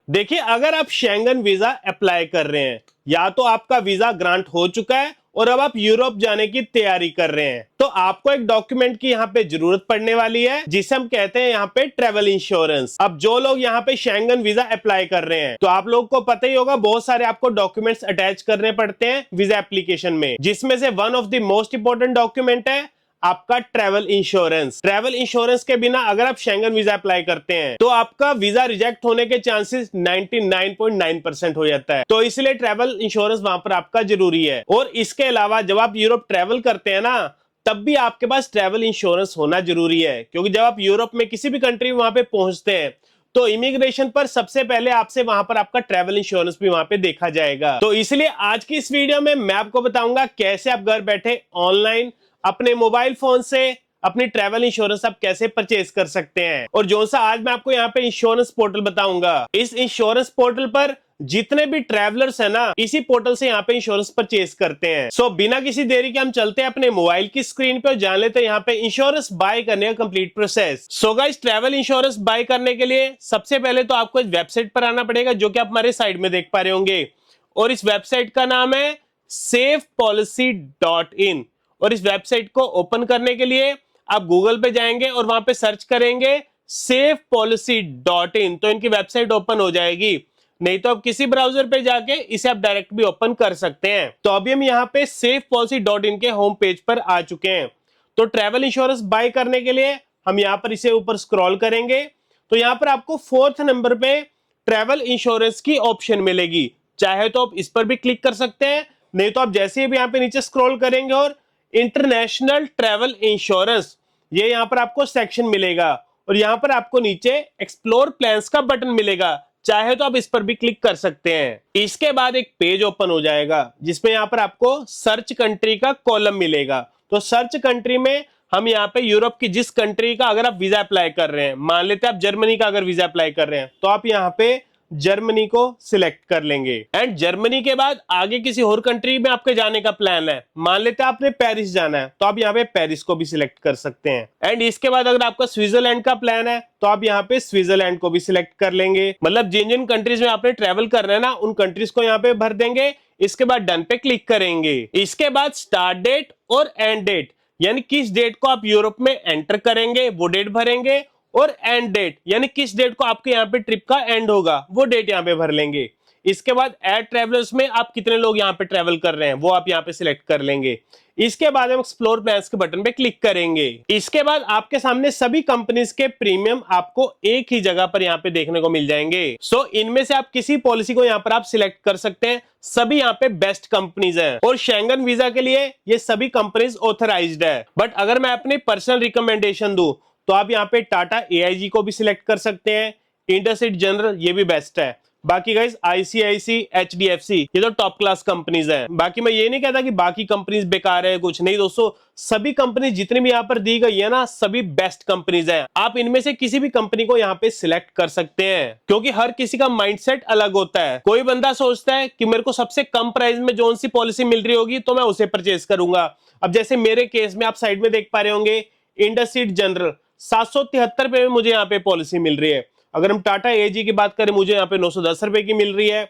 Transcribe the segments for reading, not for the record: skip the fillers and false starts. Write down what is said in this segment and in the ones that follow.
देखिए, अगर आप शेंगन वीजा अप्लाई कर रहे हैं, या तो आपका वीजा ग्रांट हो चुका है और अब आप यूरोप जाने की तैयारी कर रहे हैं, तो आपको एक डॉक्यूमेंट की यहाँ पे जरूरत पड़ने वाली है, जिसे हम कहते हैं यहाँ पे ट्रेवल इंश्योरेंस। अब जो लोग यहाँ पे शेंगन वीजा अप्लाई कर रहे हैं, तो आप लोग को पता ही होगा बहुत सारे आपको डॉक्यूमेंट्स अटैच करने पड़ते हैं वीजा एप्लीकेशन में, जिसमें से one of the most important document है आपका ट्रैवल इंश्योरेंस। ट्रैवल इंश्योरेंस के बिना अगर आप शेंगन वीजा अप्लाई करते हैं, तो आपका वीजा रिजेक्ट होने के चांसेस 99.9% हो जाता है। तो इसलिए ट्रैवल इंश्योरेंस वहां पर आपका जरूरी है। और इसके अलावा जब आप यूरोप ट्रैवल करते हैं ना, तब भी आपके पास ट्रैवल इंश्योरेंस होना जरूरी है, क्योंकि जब आप यूरोप में किसी भी कंट्री में वहां पे पहुंचते हैं, तो इमिग्रेशन पर सबसे पहले आपसे वहां पर आपका ट्रैवल इंश्योरेंस भी वहां पे देखा जाएगा। तो इसलिए आज की इस वीडियो में मैं आपको बताऊंगा कैसे आप घर बैठे ऑनलाइन अपने मोबाइल फोन से अपनी ट्रैवल इंश्योरेंस आप कैसे परचेज कर सकते हैं। और जो सा आज मैं आपको यहाँ पे इंश्योरेंस पोर्टल बताऊंगा, इस इंश्योरेंस पोर्टल पर जितने भी ट्रैवलर्स है ना, इसी पोर्टल से यहाँ पे इंश्योरेंस परचेज करते हैं। सो बिना किसी देरी के हम चलते हैं अपने मोबाइल की स्क्रीन पे और जान लेते हैं यहाँ पे इंश्योरेंस बाय करने का complete process. So guys, travel insurance buy करने के लिए सबसे पहले तो आपको इस वेबसाइट पर आना पड़ेगा, जो कि आप हमारे साइड में देख पा रहे होंगे। और इस वेबसाइट का नाम है safepolicy.in। और इस वेबसाइट को ओपन करने के लिए आप गूगल पे जाएंगे और वहां पे सर्च करेंगे safepolicy.in, तो इनकी वेबसाइट ओपन हो जाएगी। नहीं तो आप किसी ब्राउजर पे जाके इसे आप डायरेक्ट भी ओपन कर सकते हैं। तो अभी हम यहाँ पे safepolicy.in के होम पेज पर आ चुके हैं। तो ट्रैवल इंश्योरेंस बाय करने के लिए हम यहाँ पर इसे ऊपर स्क्रॉल करेंगे, तो यहाँ पर आपको 4th नंबर पे ट्रैवल इंश्योरेंस की ऑप्शन मिलेगी। चाहे तो आप इस पर भी क्लिक कर सकते हैं, नहीं तो आप जैसे ही यहाँ पे नीचे स्क्रॉल करेंगे और इंटरनेशनल ट्रैवल इंश्योरेंस, ये यहां पर आपको सेक्शन मिलेगा। और यहां पर आपको नीचे एक्सप्लोर प्लान्स का बटन मिलेगा, चाहे तो आप इस पर भी क्लिक कर सकते हैं। इसके बाद एक पेज ओपन हो जाएगा, जिसमें यहां पर आपको सर्च कंट्री का कॉलम मिलेगा। तो सर्च कंट्री में हम यहाँ पे यूरोप की जिस कंट्री का अगर आप वीजा अप्लाई कर रहे हैं, मान लेते हैं आप जर्मनी का अगर वीजा अप्लाई कर रहे हैं, तो आप यहाँ पे जर्मनी को सिलेक्ट कर लेंगे। एंड जर्मनी के बाद आगे किसी और कंट्री में आपके जाने का प्लान है, मान लेते हैं आपने पेरिस जाना है, तो आप यहाँ पे पेरिस को भी सिलेक्ट कर सकते हैं। एंड इसके बाद अगर आपका स्विट्जरलैंड का प्लान है, तो आप यहाँ पे स्विट्जरलैंड को भी सिलेक्ट कर लेंगे। मतलब जिन जिन कंट्रीज में आपने ट्रेवल कर रहे हैं ना, उन कंट्रीज को यहाँ पे भर देंगे। इसके बाद डन पे क्लिक करेंगे। इसके बाद स्टार्ट डेट और एंड डेट, यानी किस डेट को आप यूरोप में एंटर करेंगे वो डेट भरेंगे, और एंड डेट यानी किस डेट को आपके यहाँ पे ट्रिप का एंड होगा वो डेट यहाँ पे भर लेंगे। इसके बाद ऐड ट्रेवलर्स में आप कितने लोग यहाँ पे ट्रेवल कर रहे हैं वो आप यहाँ पे सिलेक्ट कर लेंगे। इसके बाद हम एक्सप्लोर प्लान्स के बटन पे क्लिक करेंगे। इसके बाद आपके सामने सभी कंपनीज के प्रीमियम आपको एक ही जगह पर यहाँ पे देखने को मिल जाएंगे। सो इनमें से आप किसी पॉलिसी को यहाँ पर आप सिलेक्ट कर सकते हैं। सभी यहाँ पे बेस्ट कंपनीज हैं और शेंगन वीजा के लिए ये सभी कंपनीज ऑथराइज्ड है। बट अगर मैं अपनी पर्सनल रिकमेंडेशन दूं, तो आप यहाँ पे टाटा AIG को भी सिलेक्ट कर सकते हैं। इंडसइंड जनरल ये भी बेस्ट है। बाकी गाइस ICICI, HDFC ये तो टॉप क्लास कंपनीज हैं। बाकी मैं ये नहीं कहता कि बाकी कंपनीज बेकार है, कुछ नहीं दोस्तों, सभी कंपनी जितनी भी यहाँ पर दी गई है ना, सभी बेस्ट कंपनीज हैं। आप इनमें से किसी भी कंपनी को यहाँ पे सिलेक्ट कर सकते हैं, क्योंकि हर किसी का माइंडसेट अलग होता है। कोई बंदा सोचता है कि मेरे को सबसे कम प्राइस में जो सी पॉलिसी मिल रही होगी तो मैं उसे परचेज करूंगा। अब जैसे मेरे केस में आप साइड में देख पा रहे होंगे, इंडसइंड जनरल 773 रुपए में मुझे यहाँ पे पॉलिसी मिल रही है। अगर हम टाटा AIG की बात करें, मुझे यहाँ पे 910 रुपए की मिल रही है।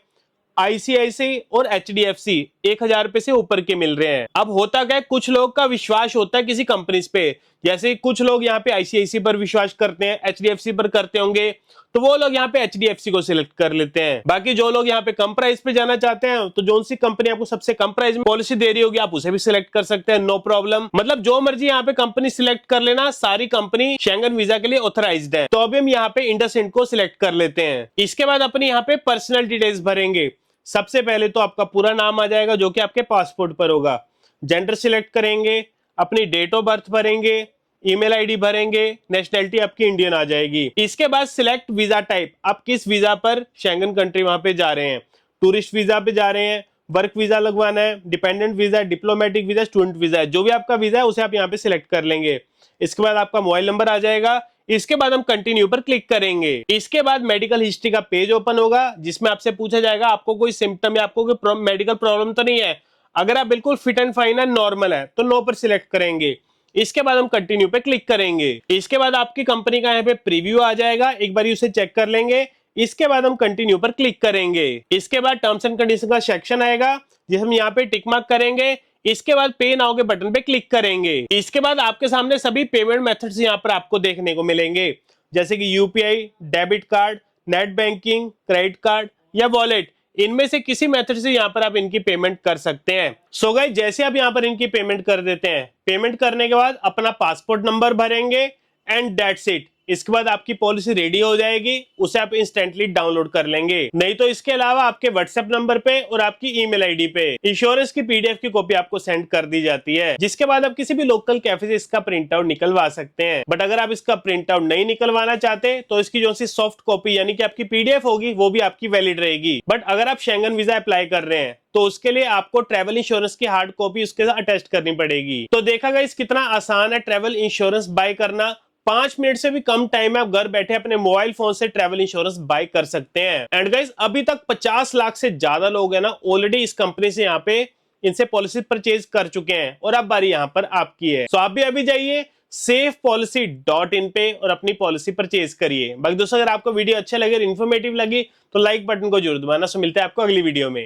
ICICI और HDFC 1000 रुपए से ऊपर के मिल रहे हैं। अब होता क्या है, कुछ लोग का विश्वास होता है किसी कंपनीज पे, जैसे कुछ लोग यहाँ पे ICICI पर विश्वास करते हैं, HDFC पर करते होंगे, तो वो लोग यहाँ पे HDFC को सिलेक्ट कर लेते हैं। बाकी जो लोग यहाँ पे कम प्राइस पे जाना चाहते हैं, तो जो सी कंपनी आपको सबसे कम प्राइस में पॉलिसी दे रही होगी आप उसे भी सिलेक्ट कर सकते हैं, नो प्रॉब्लम। मतलब जो मर्जी यहाँ पे कंपनी सिलेक्ट कर लेना, सारी कंपनी शेंगन वीजा के लिए ऑथराइज्ड है। तो अभी हम यहाँ पे इंडसइंड को सिलेक्ट कर लेते हैं। इसके बाद अपनी यहाँ पे पर्सनल डिटेल्स भरेंगे। सबसे पहले तो आपका पूरा नाम आ जाएगा, जो कि आपके पासपोर्ट पर होगा। जेंडर सिलेक्ट करेंगे, अपनी डेट ऑफ बर्थ भरेंगे, ईमेल आईडी भरेंगे, नेशनैलिटी आपकी इंडियन आ जाएगी। इसके बाद सिलेक्ट वीजा टाइप, आप किस वीजा पर शेंगन कंट्री वहां पे जा रहे हैं, टूरिस्ट वीजा पे जा रहे हैं, वर्क वीजा लगवाना है, dependent visa, diplomatic visa, student visa है, जो भी आपका वीजा है उसे आप यहाँ पे सिलेक्ट कर लेंगे। इसके बाद आपका मोबाइल नंबर आ जाएगा। इसके बाद हम कंटिन्यू पर क्लिक करेंगे। इसके बाद मेडिकल हिस्ट्री का पेज ओपन होगा, जिसमें आपसे पूछा जाएगा आपको कोई सिम्टम या आपको कोई मेडिकल प्रॉब्लम तो नहीं है। अगर आप बिल्कुल फिट एंड फाइन है, नॉर्मल है, तो नो पर सिलेक्ट करेंगे। इसके बाद हम कंटिन्यू पे क्लिक करेंगे। इसके बाद आपकी कंपनी का यहाँ पे प्रीव्यू आ जाएगा, एक बार उसे चेक कर लेंगे। इसके बाद हम कंटिन्यू पर क्लिक करेंगे। इसके बाद टर्म्स एंड कंडीशन का सेक्शन आएगा जिसे हम यहाँ पे टिक मार्क करेंगे। इसके बाद पे नाउ के बटन पे क्लिक करेंगे। इसके बाद आपके सामने सभी पेमेंट मेथड्स यहाँ पर आपको देखने को मिलेंगे, जैसे कि UPI, debit card, net banking, credit card या वॉलेट। इनमें से किसी मेथड से यहाँ पर आप इनकी पेमेंट कर सकते हैं। सो गाइस, जैसे आप यहाँ पर इनकी पेमेंट कर देते हैं, पेमेंट करने के बाद अपना पासपोर्ट नंबर भरेंगे एंड दैट्स इट। इसके बाद आपकी पॉलिसी रेडी हो जाएगी, उसे आप इंस्टेंटली डाउनलोड कर लेंगे। नहीं तो इसके अलावा आपके व्हाट्सएप नंबर पे और आपकी ईमेल आईडी पे इंश्योरेंस की पीडीएफ की कॉपी आपको सेंड कर दी जाती है, जिसके बाद आप किसी भी लोकल कैफे से इसका प्रिंट आउट निकलवा सकते हैं। बट अगर आप इसका प्रिंट आउट नहीं निकलवाना चाहते तो इसकी जो सी सॉफ्ट कॉपी यानी कि आपकी पीडीएफ होगी वो भी आपकी वैलिड रहेगी। बट अगर आप शेंगन वीजा अप्लाई कर रहे हैं तो उसके लिए आपको ट्रैवल इंश्योरेंस की हार्ड कॉपी उसके साथ अटैच करनी पड़ेगी। तो देखा गाइस कितना आसान है ट्रैवल इंश्योरेंस बाय करना। 5 मिनट से भी कम टाइम में आप घर बैठे अपने मोबाइल फोन से ट्रैवल इंश्योरेंस बाय कर सकते हैं। एंड गाइस, अभी तक 50 लाख से ज्यादा लोग हैं ना ऑलरेडी इस कंपनी से यहाँ पे इनसे पॉलिसी परचेज कर चुके हैं और अब बारी यहाँ पर आपकी है। तो आप भी अभी जाइए safepolicy.in पे और अपनी पॉलिसी परचेज करिए। बाकी दोस्तों, अगर आपको वीडियो अच्छे लगे, इन्फॉर्मेटिव लगी तो लाइक बटन को जरूर दबाना। सो मिलते हैं आपको अगली वीडियो में।